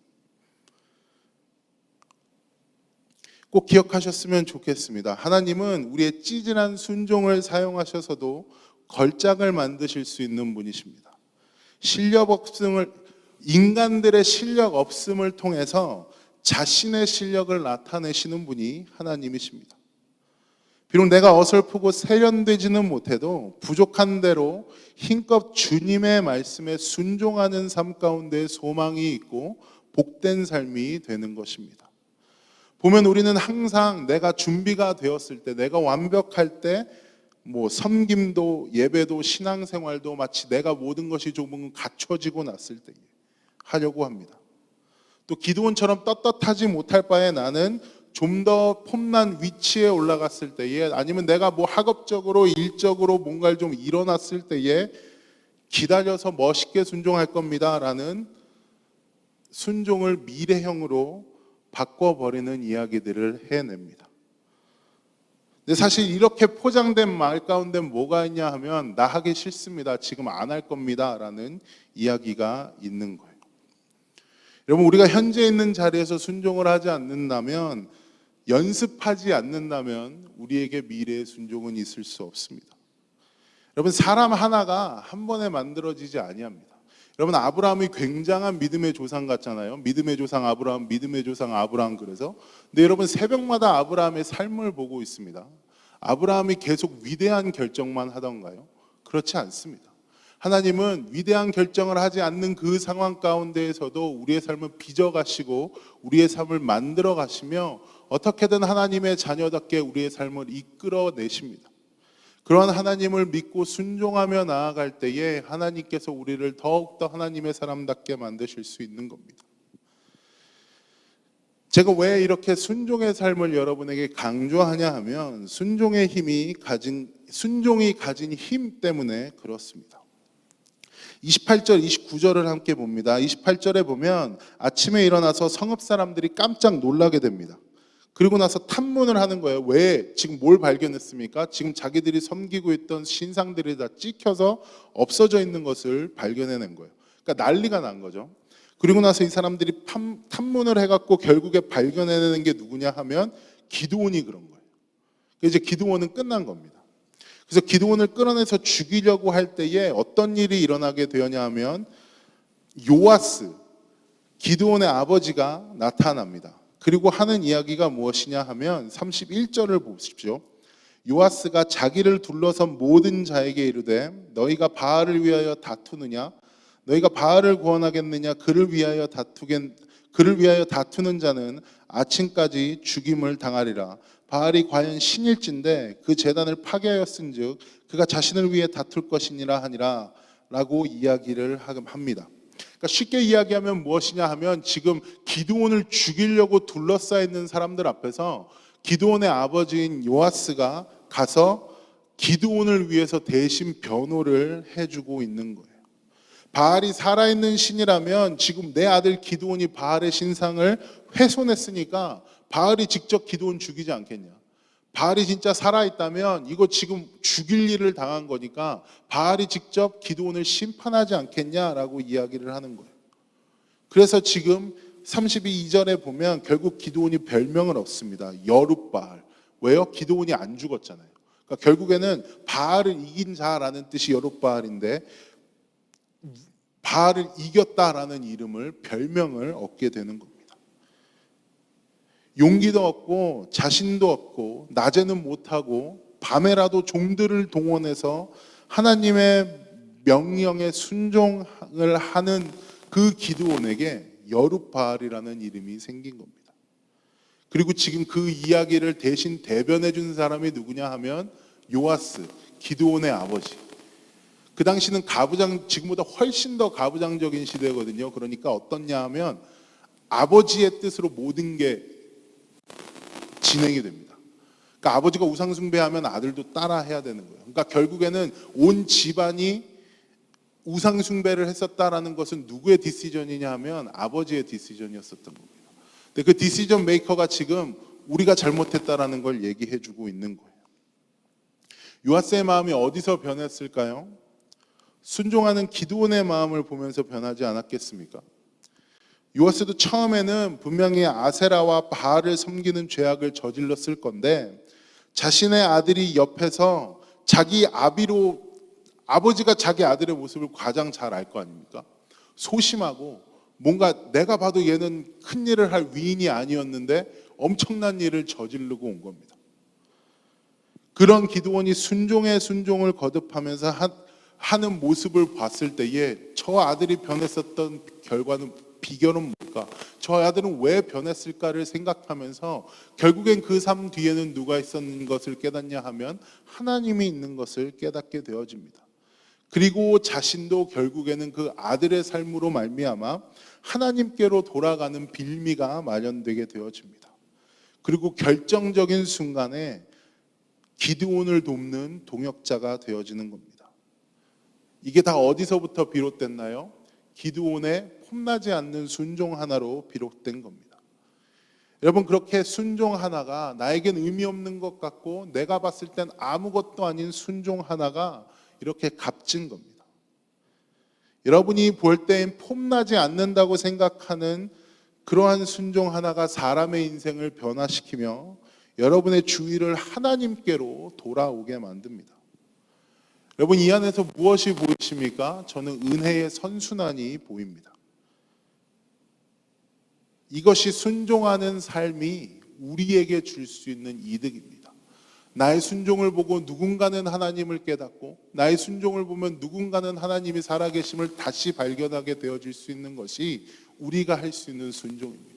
꼭 기억하셨으면 좋겠습니다. 하나님은 우리의 찌질한 순종을 사용하셔서도 걸작을 만드실 수 있는 분이십니다. 인간들의 실력 없음을 통해서 자신의 실력을 나타내시는 분이 하나님이십니다. 비록 내가 어설프고 세련되지는 못해도 부족한 대로 힘껏 주님의 말씀에 순종하는 삶 가운데 소망이 있고 복된 삶이 되는 것입니다. 보면 우리는 항상 내가 준비가 되었을 때, 내가 완벽할 때 섬김도 예배도 신앙생활도 마치 내가 모든 것이 조금 갖춰지고 났을 때 하려고 합니다. 또 기드온처럼 떳떳하지 못할 바에 나는 좀 더 폼난 위치에 올라갔을 때에, 아니면 내가 학업적으로 일적으로 뭔가를 좀 일어났을 때에 기다려서 멋있게 순종할 겁니다 라는 순종을 미래형으로 바꿔버리는 이야기들을 해냅니다. 근데 사실 이렇게 포장된 말 가운데 뭐가 있냐 하면 나 하기 싫습니다, 지금 안 할 겁니다 라는 이야기가 있는 거예요. 여러분, 우리가 현재 있는 자리에서 순종을 하지 않는다면, 연습하지 않는다면 우리에게 미래의 순종은 있을 수 없습니다. 여러분, 사람 하나가 한 번에 만들어지지 아니합니다. 여러분, 아브라함이 굉장한 믿음의 조상 같잖아요. 믿음의 조상 아브라함, 믿음의 조상 아브라함. 그래서 근데 여러분, 새벽마다 아브라함의 삶을 보고 있습니다. 아브라함이 계속 위대한 결정만 하던가요? 그렇지 않습니다. 하나님은 위대한 결정을 하지 않는 그 상황 가운데에서도 우리의 삶을 빚어가시고 우리의 삶을 만들어 가시며 어떻게든 하나님의 자녀답게 우리의 삶을 이끌어내십니다. 그런 하나님을 믿고 순종하며 나아갈 때에 하나님께서 우리를 더욱더 하나님의 사람답게 만드실 수 있는 겁니다. 제가 왜 이렇게 순종의 삶을 여러분에게 강조하냐 하면 순종이 가진 힘 때문에 그렇습니다. 28절, 29절을 함께 봅니다. 28절에 보면 아침에 일어나서 성읍 사람들이 깜짝 놀라게 됩니다. 그리고 나서 탐문을 하는 거예요. 왜? 지금 뭘 발견했습니까? 지금 자기들이 섬기고 있던 신상들이 다 찍혀서 없어져 있는 것을 발견해낸 거예요. 그러니까 난리가 난 거죠. 그리고 나서 이 사람들이 탐문을 해갖고 결국에 발견해내는 게 누구냐 하면 기드온이 그런 거예요. 이제 기드온은 끝난 겁니다. 그래서 기드온을 끌어내서 죽이려고 할 때에 어떤 일이 일어나게 되었냐 하면 요아스, 기드온의 아버지가 나타납니다. 그리고 하는 이야기가 무엇이냐 하면 31절을 보십시오. 요아스가 자기를 둘러선 모든 자에게 이르되 너희가 바알을 위하여 다투느냐? 너희가 바알을 구원하겠느냐? 그를 위하여 다투는 자는 아침까지 죽임을 당하리라. 바알이 과연 신일진데 그 제단을 파괴하였은즉 그가 자신을 위해 다툴 것이니라 하니라 라고 이야기를 합니다. 그러니까 쉽게 이야기하면 무엇이냐 하면 지금 기드온을 죽이려고 둘러싸여 있는 사람들 앞에서 기드온의 아버지인 요아스가 가서 기드온을 위해서 대신 변호를 해주고 있는 거예요. 바알이 살아있는 신이라면 지금 내 아들 기드온이 바알의 신상을 훼손했으니까 바알이 직접 기드온 죽이지 않겠냐. 바알이 진짜 살아있다면 이거 지금 죽일 일을 당한 거니까 바알이 직접 기드온을 심판하지 않겠냐라고 이야기를 하는 거예요. 그래서 지금 32절에 보면 결국 기드온이 별명을 얻습니다. 여룻바알. 왜요? 기드온이 안 죽었잖아요. 그러니까 결국에는 바알을 이긴 자라는 뜻이 여룻바알인데 바알을 이겼다라는 이름을 별명을 얻게 되는 겁니다. 용기도 없고 자신도 없고 낮에는 못하고 밤에라도 종들을 동원해서 하나님의 명령에 순종을 하는 그 기드온에게 여룻바알이라는 이름이 생긴 겁니다. 그리고 지금 그 이야기를 대신 대변해 준 사람이 누구냐 하면 요아스, 기드온의 아버지. 그 당시는 지금보다 훨씬 더 가부장적인 시대거든요. 그러니까 어떻냐 하면 아버지의 뜻으로 모든 게 진행이 됩니다. 그러니까 아버지가 우상숭배하면 아들도 따라 해야 되는 거예요. 그러니까 결국에는 온 집안이 우상숭배를 했었다라는 것은 누구의 디시전이냐 하면 아버지의 디시전이었었던 겁니다. 근데 그 디시전 메이커가 지금 우리가 잘못했다라는 걸 얘기해 주고 있는 거예요. 요아스의 마음이 어디서 변했을까요? 순종하는 기드온의 마음을 보면서 변하지 않았겠습니까? 요아스도 처음에는 분명히 아세라와 바알을 섬기는 죄악을 저질렀을 건데 자신의 아들이 옆에서 아버지가 자기 아들의 모습을 가장 잘 알 거 아닙니까? 소심하고 뭔가 내가 봐도 얘는 큰 일을 할 위인이 아니었는데 엄청난 일을 저지르고 온 겁니다. 그런 기드온이 순종의 순종을 거듭하면서 하는 모습을 봤을 때에 저 아들이 변했었던 비결은 뭘까? 저 아들은 왜 변했을까를 생각하면서 결국엔 그 삶 뒤에는 누가 있었는 것을 깨닫냐 하면 하나님이 있는 것을 깨닫게 되어집니다. 그리고 자신도 결국에는 그 아들의 삶으로 말미암아 하나님께로 돌아가는 빌미가 마련되게 되어집니다. 그리고 결정적인 순간에 기드온을 돕는 동역자가 되어지는 겁니다. 이게 다 어디서부터 비롯됐나요? 기드온의 폼나지 않는 순종 하나로 비롯된 겁니다. 여러분, 그렇게 순종 하나가 나에겐 의미 없는 것 같고 내가 봤을 땐 아무것도 아닌 순종 하나가 이렇게 값진 겁니다. 여러분이 볼 때엔 폼나지 않는다고 생각하는 그러한 순종 하나가 사람의 인생을 변화시키며 여러분의 주의를 하나님께로 돌아오게 만듭니다. 여러분, 이 안에서 무엇이 보이십니까? 저는 은혜의 선순환이 보입니다. 이것이 순종하는 삶이 우리에게 줄 수 있는 이득입니다. 나의 순종을 보고 누군가는 하나님을 깨닫고, 나의 순종을 보면 누군가는 하나님이 살아계심을 다시 발견하게 되어질 수 있는 것이 우리가 할 수 있는 순종입니다.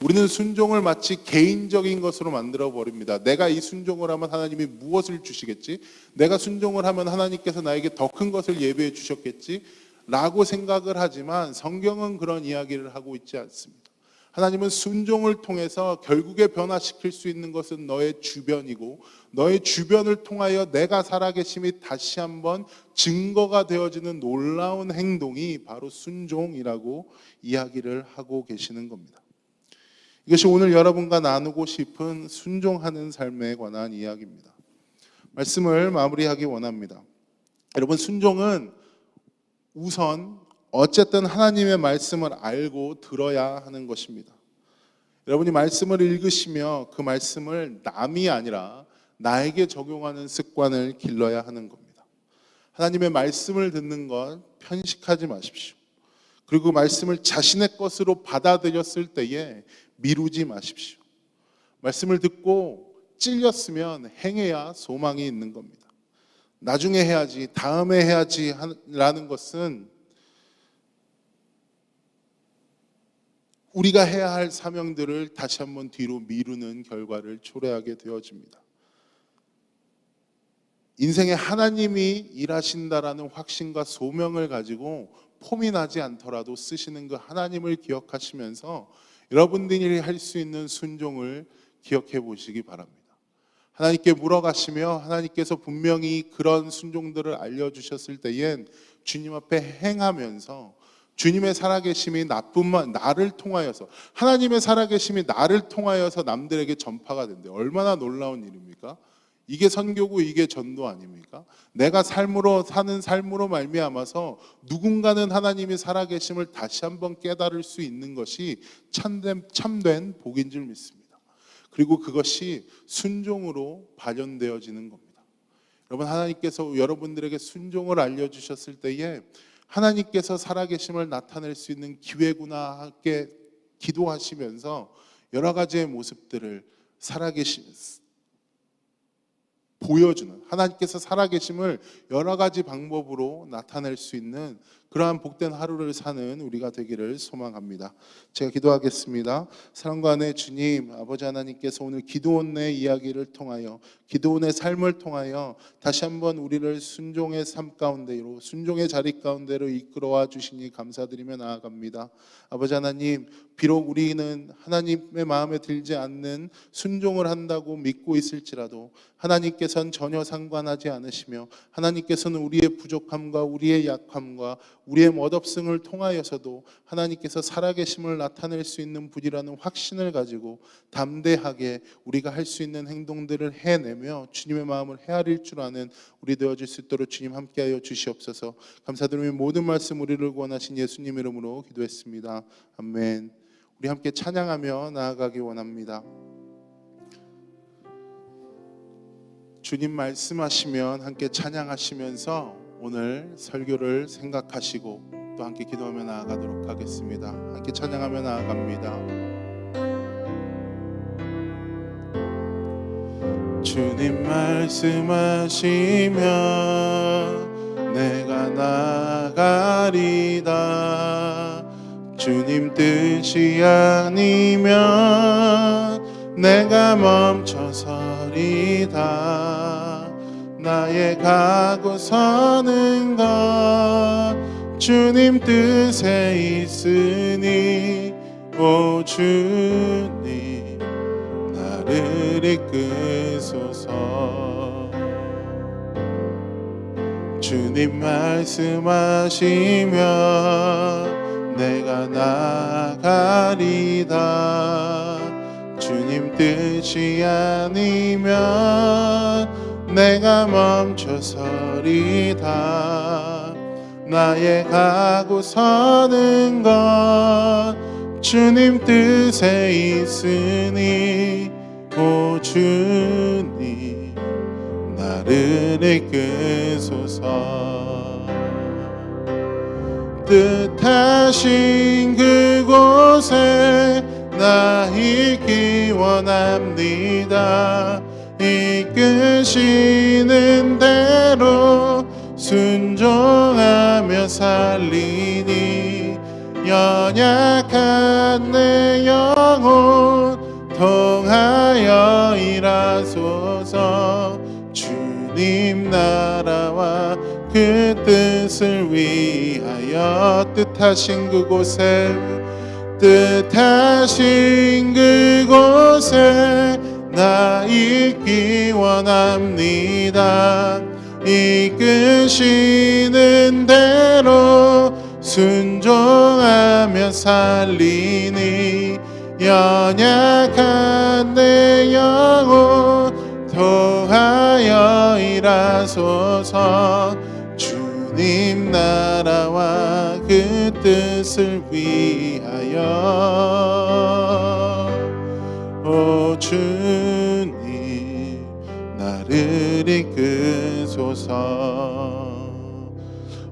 우리는 순종을 마치 개인적인 것으로 만들어 버립니다. 내가 이 순종을 하면 하나님이 무엇을 주시겠지? 내가 순종을 하면 하나님께서 나에게 더 큰 것을 예비해 주셨겠지? 라고 생각을 하지만 성경은 그런 이야기를 하고 있지 않습니다. 하나님은 순종을 통해서 결국에 변화시킬 수 있는 것은 너의 주변이고, 너의 주변을 통하여 내가 살아계심이 다시 한번 증거가 되어지는 놀라운 행동이 바로 순종이라고 이야기를 하고 계시는 겁니다. 이것이 오늘 여러분과 나누고 싶은 순종하는 삶에 관한 이야기입니다. 말씀을 마무리하기 원합니다. 여러분, 순종은 우선 어쨌든 하나님의 말씀을 알고 들어야 하는 것입니다. 여러분이 말씀을 읽으시며 그 말씀을 남이 아니라 나에게 적용하는 습관을 길러야 하는 겁니다. 하나님의 말씀을 듣는 것 편식하지 마십시오. 그리고 그 말씀을 자신의 것으로 받아들였을 때에 미루지 마십시오. 말씀을 듣고 찔렸으면 행해야 소망이 있는 겁니다. 나중에 해야지, 다음에 해야지 라는 것은 우리가 해야 할 사명들을 다시 한번 뒤로 미루는 결과를 초래하게 되어집니다. 인생에 하나님이 일하신다라는 확신과 소명을 가지고 폼이 나지 않더라도 쓰시는 그 하나님을 기억하시면서 여러분들이 할 수 있는 순종을 기억해 보시기 바랍니다. 하나님께 물어가시며 하나님께서 분명히 그런 순종들을 알려주셨을 때엔 주님 앞에 행하면서 주님의 살아계심이 나를 통하여서, 하나님의 살아계심이 나를 통하여서 남들에게 전파가 된대요. 얼마나 놀라운 일입니까? 이게 선교고 이게 전도 아닙니까? 내가 삶으로 사는 삶으로 말미암아서 누군가는 하나님이 살아계심을 다시 한번 깨달을 수 있는 것이 참된 복인 줄 믿습니다. 그리고 그것이 순종으로 발현되어지는 겁니다. 여러분, 하나님께서 여러분들에게 순종을 알려주셨을 때에 하나님께서 살아계심을 나타낼 수 있는 기회구나 함께 기도하시면서 여러 가지의 모습들을 보여주는, 하나님께서 살아계심을 여러 가지 방법으로 나타낼 수 있는 그러한 복된 하루를 사는 우리가 되기를 소망합니다. 제가 기도하겠습니다. 사랑과 은혜의 주님, 아버지 하나님께서 오늘 기도원의 이야기를 통하여, 기도원의 삶을 통하여 다시 한번 우리를 순종의 삶 가운데로, 순종의 자리 가운데로 이끌어와 주시니 감사드리며 나아갑니다. 아버지 하나님, 비록 우리는 하나님의 마음에 들지 않는 순종을 한다고 믿고 있을지라도 하나님께서는 전혀 상관하지 않으시며, 하나님께서는 우리의 부족함과 우리의 약함과 우리의 멋없음을 통하여서도 하나님께서 살아계심을 나타낼 수 있는 분이라는 확신을 가지고 담대하게 우리가 할 수 있는 행동들을 해내며 주님의 마음을 헤아릴 줄 아는 우리 되어질 수 있도록 주님 함께하여 주시옵소서. 감사드리며 모든 말씀 우리를 구원하신 예수님 이름으로 기도했습니다. 아멘. 우리 함께 찬양하며 나아가기 원합니다. 주님 말씀하시면 함께 찬양하시면서 오늘 설교를 생각하시고 또 함께 기도하며 나아가도록 하겠습니다. 함께 찬양하며 나아갑니다. 주님 말씀하시면 내가 나가리다. 주님 뜻이 아니면 내가 멈춰서리다. 나의 가고 서는 것 주님 뜻에 있으니 오 주님 나를 이끄소서. 주님 말씀하시면 내가 나가리다. 주님 뜻이 아니면 내가 멈춰서리다. 나의 가고 서는 것 주님 뜻에 있으니 오 주님 나를 나를 이끄소서. 뜻하신 그곳에 나 있기 원합니다. 이끄시는 대로 순종하며 살리니 연약한 내 영혼 통하여 일하소서. 주님 나라와 그 뜻을 위하여 뜻하신 그곳에 나 있기 원합니다. 이끄시는 대로 순종하며 살리니 연약한 내 영혼 통하여 일하소서. 주님 나라와 그 뜻을 위하여. 오 주님 나를 이끄소서.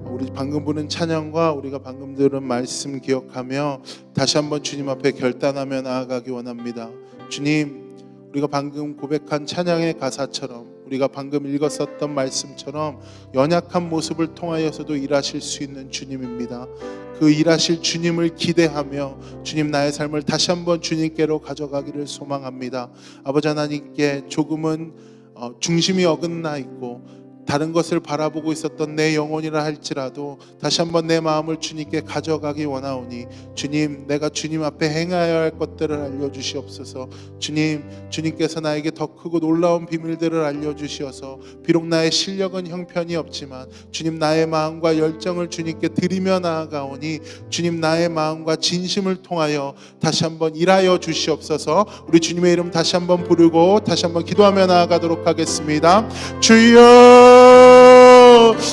우리 방금 부른 찬양과 우리가 방금 들은 말씀 기억하며 다시 한번 주님 앞에 결단하며 나아가기 원합니다. 주님, 우리가 방금 고백한 찬양의 가사처럼, 우리가 방금 읽었었던 말씀처럼 연약한 모습을 통하여서도 일하실 수 있는 주님입니다. 그 일하실 주님을 기대하며 주님 나의 삶을 다시 한번 주님께로 가져가기를 소망합니다. 아버지 하나님께 조금은 중심이 어긋나 있고 다른 것을 바라보고 있었던 내 영혼이라 할지라도 다시 한번 내 마음을 주님께 가져가기 원하오니 주님, 내가 주님 앞에 행하여야 할 것들을 알려주시옵소서. 주님, 주님께서 나에게 더 크고 놀라운 비밀들을 알려주시어서 비록 나의 실력은 형편이 없지만 주님 나의 마음과 열정을 주님께 드리며 나아가오니 주님 나의 마음과 진심을 통하여 다시 한번 일하여 주시옵소서. 우리 주님의 이름 다시 한번 부르고 다시 한번 기도하며 나아가도록 하겠습니다. 주여,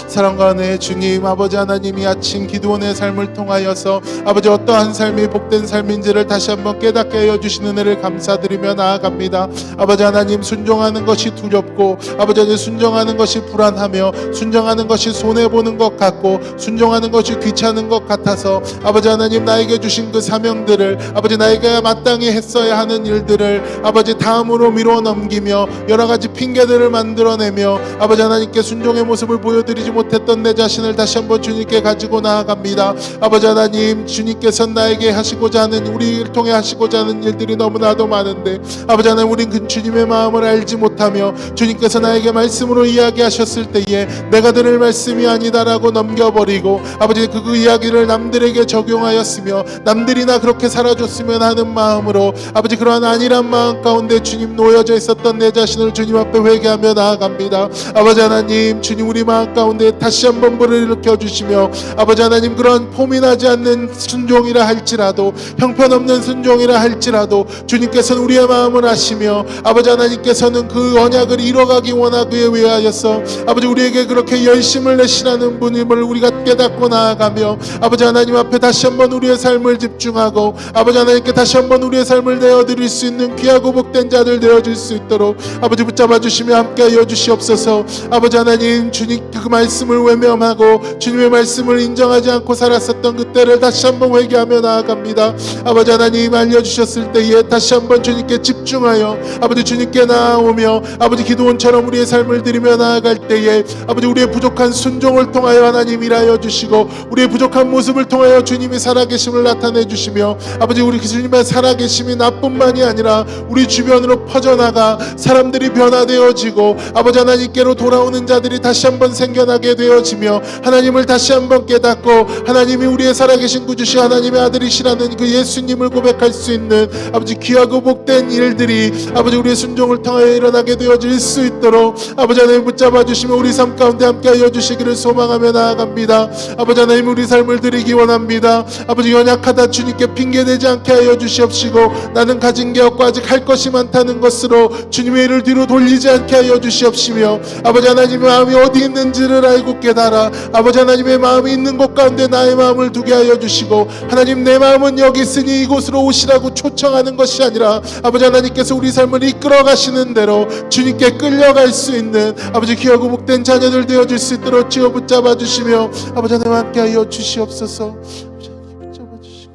사랑과 은혜의 주님, 아버지 하나님이 아침 기도원의 삶을 통하여서 아버지 어떠한 삶이 복된 삶인지를 다시 한번 깨닫게 하여 주시는 은혜를 감사드리며 나아갑니다. 아버지 하나님, 순종하는 것이 두렵고 아버지 하나님 순종하는 것이 불안하며 순종하는 것이 손해보는 것 같고 순종하는 것이 귀찮은 것 같아서 아버지 하나님 나에게 주신 그 사명들을 아버지 나에게 마땅히 했어야 하는 일들을 아버지 다음으로 미루어 넘기며 여러 가지 핑계들을 만들어내며 아버지 하나님께 순종의 모습을 보여드리지 못했던 내 자신을 다시 한번 주님께 가지고 나아갑니다. 아버지 하나님, 주님께서 나에게 하시고자 하는, 우리를 통해 하시고자 하는 일들이 너무나도 많은데 아버지 하나님, 우린 그 주님의 마음을 알지 못하며 주님께서 나에게 말씀으로 이야기하셨을 때에 내가 들을 말씀이 아니다라고 넘겨버리고 아버지 그 이야기를 남들에게 적용하였으며 남들이나 그렇게 살아줬으면 하는 마음으로 아버지 그러한 안일한 마음 가운데 주님 놓여져 있었던 내 자신을 주님 앞에 회개하며 나아갑니다. 아버지 하나님, 주님 우리 마음 가운데 다시 한번 불을 일으켜 주시며 아버지 하나님, 그런 폼이 나지 않는 순종이라 할지라도 형편없는 순종이라 할지라도 주님께서는 우리의 마음을 아시며 아버지 하나님께서는 그 언약을 이뤄가기 원하기에 위하여서 아버지 우리에게 그렇게 열심을 내시라는 분임을 우리가 깨닫고 나아가며 아버지 하나님 앞에 다시 한번 우리의 삶을 집중하고 아버지 하나님께 다시 한번 우리의 삶을 내어드릴 수 있는 귀하고 복된 자들 되어줄 수 있도록 아버지 붙잡아 주시며 함께하여 주시옵소서. 아버지 하나님, 주님 그 말씀을 외면하고 주님의 말씀을 인정하지 않고 살았었던 그때를 다시 한번 회개하며 나아갑니다. 아버지 하나님, 알려주셨을 때에 다시 한번 주님께 집중하여 아버지 주님께 나아오며 아버지 기도원처럼 우리의 삶을 드리며 나아갈 때에 아버지 우리의 부족한 순종을 통하여 하나님 일하여 주시고 우리의 부족한 모습을 통하여 주님이 살아계심을 나타내 주시며 아버지 우리 주님의 살아계심이 나뿐만이 아니라 우리 주변으로 퍼져나가 사람들이 변화되어지고 아버지 하나님께로 돌아오는 자들이 다시 한번 생겨나게 되어지며 하나님을 다시 한번 깨닫고 하나님이 우리의 살아계신 구주시 하나님의 아들이시라는 그 예수님을 고백할 수 있는 아버지 귀하고 복된 일들이 아버지 우리의 순종을 통하여 일어나게 되어질 수 있도록 아버지 하나님 붙잡아 주시며 우리 삶 가운데 함께하여 주시기를 소망하며 나아갑니다. 아버지 하나님, 우리 삶을 드리기 원합니다. 아버지 연약하다 주님께 핑계대지 않게 하여 주시옵시고 나는 가진 게 없고 아직 할 것이 많다는 것으로 주님의 일을 뒤로 돌리지 않게 하여 주시옵시며 아버지 하나님의 마음이 어디 있는지를 알고 깨달아 아버지 하나님의 마음이 있는 곳 가운데 나의 마음을 두게 하여 주시고, 하나님 내 마음은 여기 있으니 이곳으로 오시라고 초청하는 것이 아니라 아버지 하나님께서 우리 삶을 이끌어 가시는 대로 주님께 끌려갈 수 있는 아버지 귀하고 복된 자녀들 되어줄 수 있도록 쥐어 붙잡아 주시며 아버지 하나님 함께 하여 주시옵소서. 아버지 하나님 붙잡아 주시고,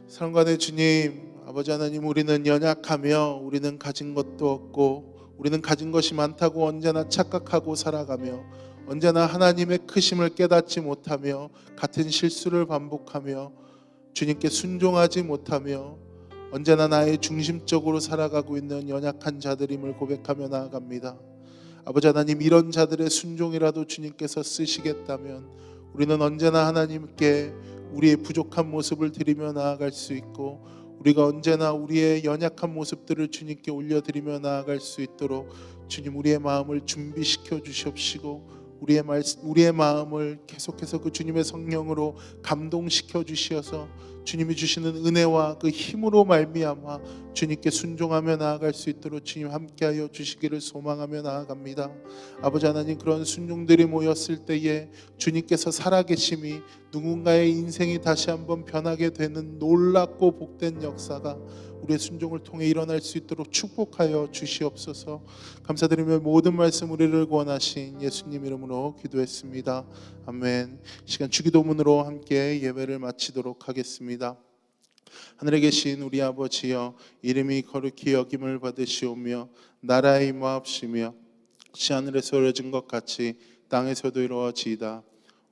사랑과의 주님, 아버지 하나님, 우리는 연약하며 우리는 가진 것도 없고 우리는 가진 것이 많다고 언제나 착각하고 살아가며 언제나 하나님의 크심을 깨닫지 못하며 같은 실수를 반복하며 주님께 순종하지 못하며 언제나 나의 중심적으로 살아가고 있는 연약한 자들임을 고백하며 나아갑니다. 아버지 하나님, 이런 자들의 순종이라도 주님께서 쓰시겠다면 우리는 언제나 하나님께 우리의 부족한 모습을 드리며 나아갈 수 있고, 우리가 언제나 우리의 연약한 모습들을 주님께 올려드리며 나아갈 수 있도록 주님, 우리의 마음을 준비시켜 주시옵시고 우리의 마음을 계속해서 그 주님의 성령으로 감동시켜 주시어서 주님이 주시는 은혜와 그 힘으로 말미암아 주님께 순종하며 나아갈 수 있도록 주님 함께하여 주시기를 소망하며 나아갑니다. 아버지 하나님, 그런 순종들이 모였을 때에 주님께서 살아계심이 누군가의 인생이 다시 한번 변하게 되는 놀랍고 복된 역사가 우리의 순종을 통해 일어날 수 있도록 축복하여 주시옵소서. 감사드리며 모든 말씀 우리를 구원하신 예수님 이름으로 기도했습니다. 아멘. 시간 주기도문으로 함께 예배를 마치도록 하겠습니다. 하늘에 계신 우리 아버지여, 이름이 거룩히 여김을 받으시오며 나라의 임하옵시며 시 하늘에서 이루어진 것 같이 땅에서도 이루어지이다.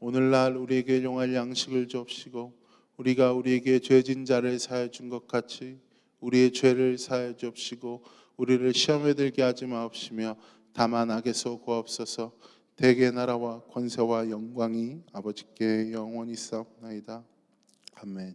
오늘날 우리에게 일용할 양식을 주옵시고 우리가 우리에게 죄진 자를 사하여 준 것 같이 우리의 죄를 사하여 주옵시고 우리를 시험에 들게 하지 마옵시며 다만 악에서 구하옵소서. 대개 나라와 권세와 영광이 아버지께 영원히 있사옵나이다. 아멘.